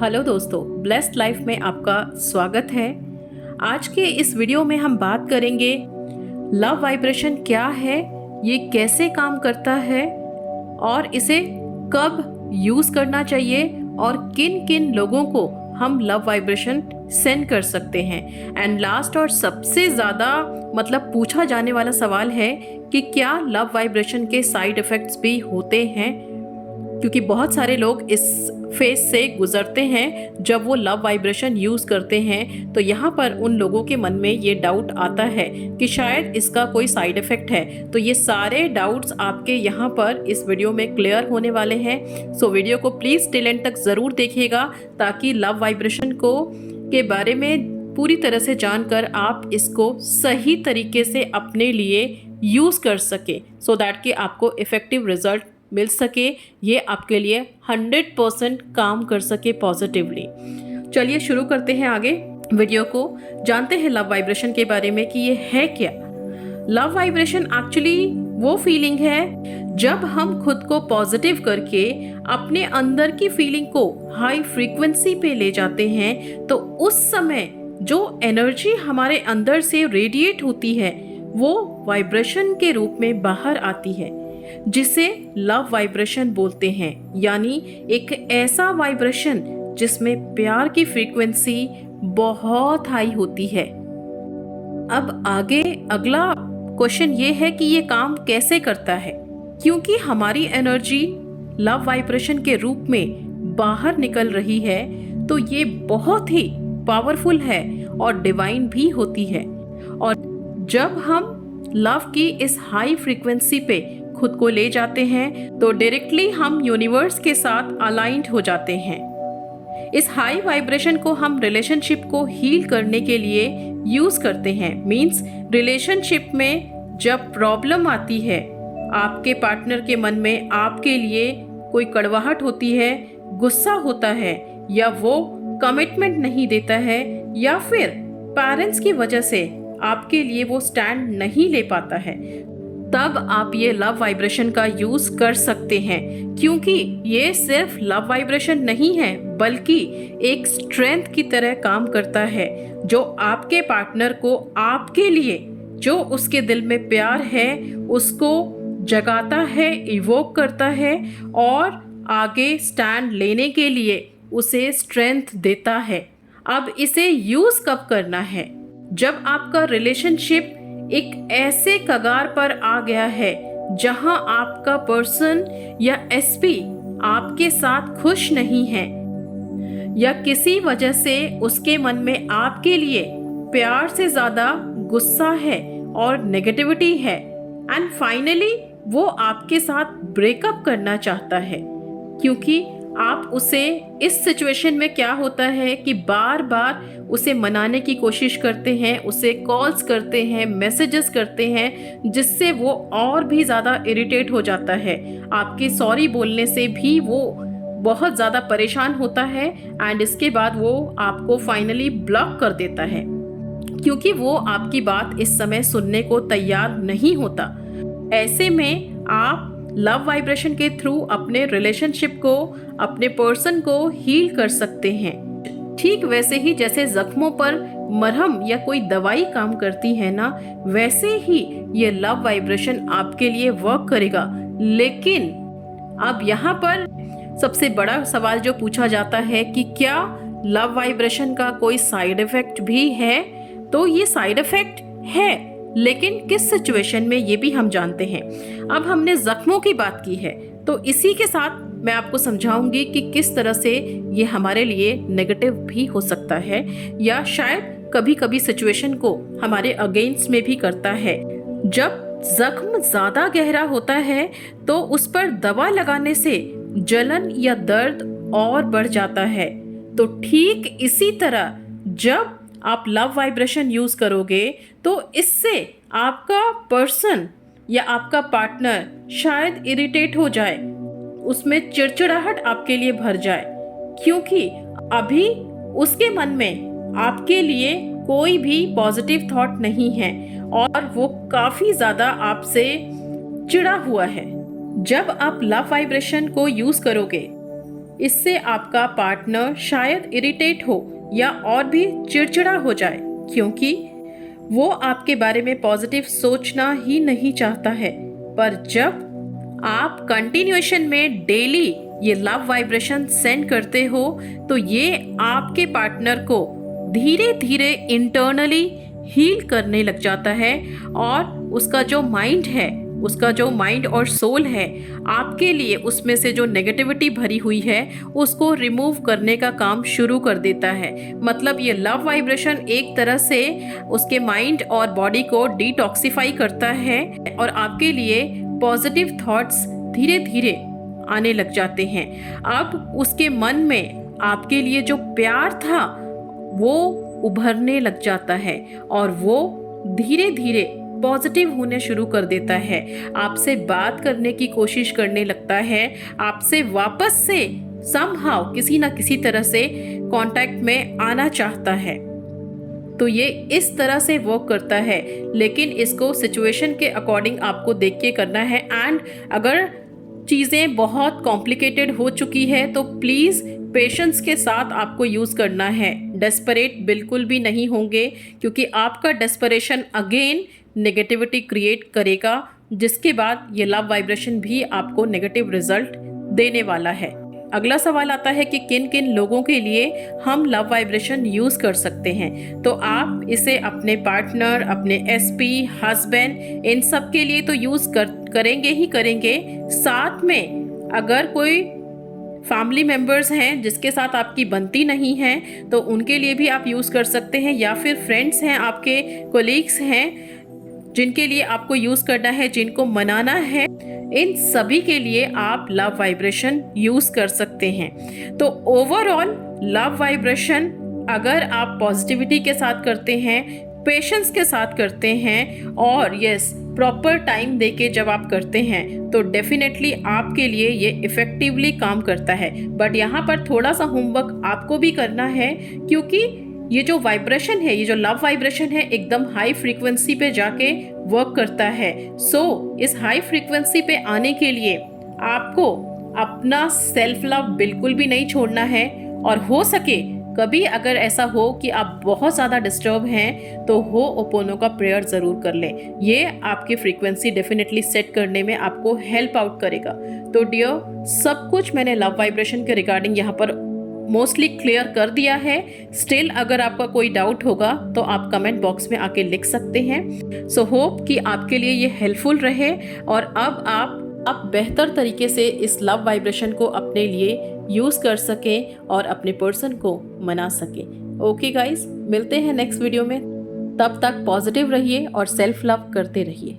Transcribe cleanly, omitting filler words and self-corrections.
Hello दोस्तों, blessed life में आपका स्वागत है। आज के इस वीडियो में हम बात करेंगे लव वाइब्रेशन क्या है, ये कैसे काम करता है और इसे कब यूज़ करना चाहिए और किन किन लोगों को हम लव वाइब्रेशन सेंड कर सकते हैं। एंड लास्ट और सबसे ज़्यादा पूछा जाने वाला सवाल है कि क्या लव वाइब्रेशन के साइड इफ़ेक्ट्स भी होते हैं, क्योंकि बहुत सारे लोग इस फेज से गुजरते हैं जब वो लव वाइब्रेशन यूज़ करते हैं। तो यहाँ पर उन लोगों के मन में ये डाउट आता है कि शायद इसका कोई साइड इफ़ेक्ट है। तो ये सारे डाउट्स आपके यहाँ पर इस वीडियो में क्लियर होने वाले हैं। सो वीडियो को प्लीज़ टिल एंड तक ज़रूर देखिएगा ताकि लव वाइब्रेशन के बारे में पूरी तरह से जानकर आप इसको सही तरीके से अपने लिए यूज़ कर सके, सो दैट कि आपको इफ़ेक्टिव रिजल्ट मिल सके, ये आपके लिए 100% काम कर सके पॉजिटिवली। चलिए शुरू करते हैं आगे वीडियो को, जानते हैं लव वाइब्रेशन के बारे में कि ये है क्या। लव वाइब्रेशन एक्चुअली वो फीलिंग है जब हम खुद को पॉजिटिव करके अपने अंदर की फीलिंग को हाई फ्रीक्वेंसी पे ले जाते हैं। तो उस समय जो एनर्जी हमारे अंदर से रेडिएट होती है वो वाइब्रेशन के रूप में बाहर आती है, जिसे लव वाइब्रेशन बोलते हैं। यानी एक ऐसा वाइब्रेशन जिसमें प्यार की फ्रीक्वेंसी बहुत हाई होती है। अब आगे अगला क्वेश्चन ये है कि ये काम कैसे करता है। क्योंकि हमारी एनर्जी लव वाइब्रेशन के रूप में बाहर निकल रही है तो ये बहुत ही पावरफुल है और डिवाइन भी होती है। और जब हम लव की इस हाई फ्रीक्वेंसी पे खुद को ले जाते हैं तो डायरेक्टली हम यूनिवर्स के साथ अलाइंड हो जाते हैं। इस हाई वाइब्रेशन को हम रिलेशनशिप को हील करने के लिए यूज करते हैं। मींस रिलेशनशिप में जब प्रॉब्लम आती है, आपके पार्टनर के मन में आपके लिए कोई कड़वाहट होती है, गुस्सा होता है, या वो कमिटमेंट नहीं देता है, या फिर पेरेंट्स की वजह से आपके लिए वो स्टैंड नहीं ले पाता है, तब आप ये लव वाइब्रेशन का यूज कर सकते हैं। क्योंकि ये सिर्फ लव वाइब्रेशन नहीं है बल्कि एक स्ट्रेंथ की तरह काम करता है जो आपके पार्टनर को आपके लिए जो उसके दिल में प्यार है उसको जगाता है, इवोक करता है और आगे स्टैंड लेने के लिए उसे स्ट्रेंथ देता है। अब इसे यूज कब करना है? जब आपका रिलेशनशिप एक ऐसे कगार पर आ गया है जहां आपका पर्सन या एसपी आपके साथ खुश नहीं है, या किसी वजह से उसके मन में आपके लिए प्यार से ज्यादा गुस्सा है और नेगेटिविटी है, एंड फाइनली वो आपके साथ ब्रेकअप करना चाहता है। क्योंकि आप उसे इस सिचुएशन में क्या होता है कि बार बार उसे मनाने की कोशिश करते हैं, उसे कॉल्स करते हैं, मैसेजेस करते हैं, जिससे वो और भी ज़्यादा इरिटेट हो जाता है। आपके सॉरी बोलने से भी वो बहुत ज़्यादा परेशान होता है एंड इसके बाद वो आपको फाइनली ब्लॉक कर देता है, क्योंकि वो आपकी बात इस समय सुनने को तैयार नहीं होता। ऐसे में आप लव वाइब्रेशन के थ्रू अपने रिलेशनशिप को, अपने पर्सन को हील कर सकते हैं। ठीक वैसे ही जैसे जख्मों पर मरहम या कोई दवाई काम करती है ना, वैसे ही ये लव वाइब्रेशन आपके लिए वर्क करेगा। लेकिन अब यहाँ पर सबसे बड़ा सवाल जो पूछा जाता है कि क्या लव वाइब्रेशन का कोई साइड इफेक्ट भी है? तो ये साइड इफेक्ट है, लेकिन किस सिचुएशन में ये भी हम जानते हैं। अब हमने जख्मों की बात की है तो इसी के साथ मैं आपको समझाऊंगी कि किस तरह से ये हमारे लिए नेगेटिव भी हो सकता है, या शायद कभी कभी सिचुएशन को हमारे अगेंस्ट में भी करता है। जब जख्म ज्यादा गहरा होता है तो उस पर दवा लगाने से जलन या दर्द और बढ़ जाता है। तो ठीक इसी तरह जब आप लव वाइब्रेशन यूज करोगे तो इससे आपका पर्सन या आपका पार्टनर शायद इरिटेट हो जाए, उसमें चिड़चिड़ाहट आपके लिए भर जाए, क्योंकि अभी उसके मन में आपके लिए कोई भी पॉजिटिव थॉट नहीं है और वो काफी ज्यादा आपसे चिढ़ा हुआ है। जब आप लव वाइब्रेशन को यूज करोगे इससे आपका पार्टनर शायद इरिटेट हो या और भी चिड़चिड़ा हो जाए, क्योंकि वो आपके बारे में पॉजिटिव सोचना ही नहीं चाहता है। पर जब आप कंटिन्यूएशन में डेली ये लव वाइब्रेशन सेंड करते हो तो ये आपके पार्टनर को धीरे धीरे इंटरनली हील करने लग जाता है, और उसका जो माइंड और सोल है, आपके लिए उसमें से जो नेगेटिविटी भरी हुई है उसको रिमूव करने का काम शुरू कर देता है। मतलब ये लव वाइब्रेशन एक तरह से उसके माइंड और बॉडी को डिटॉक्सिफाई करता है और आपके लिए पॉजिटिव थॉट्स धीरे धीरे आने लग जाते हैं। अब उसके मन में आपके लिए जो प्यार था वो उभरने लग जाता है और वो धीरे धीरे पॉजिटिव होने शुरू कर देता है, आपसे बात करने की कोशिश करने लगता है, आपसे वापस से समहाउ किसी ना किसी तरह से कांटेक्ट में आना चाहता है। तो ये इस तरह से वर्क करता है, लेकिन इसको सिचुएशन के अकॉर्डिंग आपको देख के करना है। एंड अगर चीज़ें बहुत कॉम्प्लिकेटेड हो चुकी है तो प्लीज़ पेशेंस के साथ आपको यूज़ करना है। डेस्परेट बिल्कुल भी नहीं होंगे, क्योंकि आपका डेस्परेशन अगेन नेगेटिविटी क्रिएट करेगा, जिसके बाद ये लव वाइब्रेशन भी आपको नेगेटिव रिजल्ट देने वाला है। अगला सवाल आता है कि किन किन लोगों के लिए हम लव वाइब्रेशन यूज़ कर सकते हैं। तो आप इसे अपने पार्टनर, अपने एसपी, हस्बैंड, इन सब के लिए तो यूज़ करेंगे ही करेंगे। साथ में अगर कोई फैमिली मेम्बर्स हैं जिसके साथ आपकी बनती नहीं है तो उनके लिए भी आप यूज़ कर सकते हैं, या फिर फ्रेंड्स हैं, आपके कोलीग्स हैं जिनके लिए आपको यूज़ करना है, जिनको मनाना है, इन सभी के लिए आप लव वाइब्रेशन यूज़ कर सकते हैं। तो ओवरऑल लव वाइब्रेशन अगर आप पॉजिटिविटी के साथ करते हैं, पेशेंस के साथ करते हैं और यस प्रॉपर टाइम देके जब आप करते हैं तो डेफिनेटली आपके लिए ये इफ़ेक्टिवली काम करता है। बट यहाँ पर थोड़ा सा होमवर्क आपको भी करना है, क्योंकि ये जो वाइब्रेशन है, ये जो लव वाइब्रेशन है, एकदम हाई फ्रीक्वेंसी पे जाके वर्क करता है। सो इस हाई फ्रीक्वेंसी पे आने के लिए आपको अपना सेल्फ लव बिल्कुल भी नहीं छोड़ना है, और हो सके कभी अगर ऐसा हो कि आप बहुत ज़्यादा डिस्टर्ब हैं तो होओपोनो का प्रेयर ज़रूर कर लें। ये आपकी फ्रीक्वेंसी डेफिनेटली सेट करने में आपको हेल्प आउट करेगा। तो डियर, सब कुछ मैंने लव वाइब्रेशन के रिगार्डिंग यहाँ पर मोस्टली क्लियर कर दिया है। स्टिल अगर आपका कोई डाउट होगा तो आप कमेंट बॉक्स में आके लिख सकते हैं। सो होप कि आपके लिए ये हेल्पफुल रहे और अब आप बेहतर तरीके से इस लव वाइब्रेशन को अपने लिए यूज़ कर सकें और अपने पर्सन को मना सकें। ओके गाइस, मिलते हैं नेक्स्ट वीडियो में। तब तक पॉजिटिव रहिए और सेल्फ लव करते रहिए।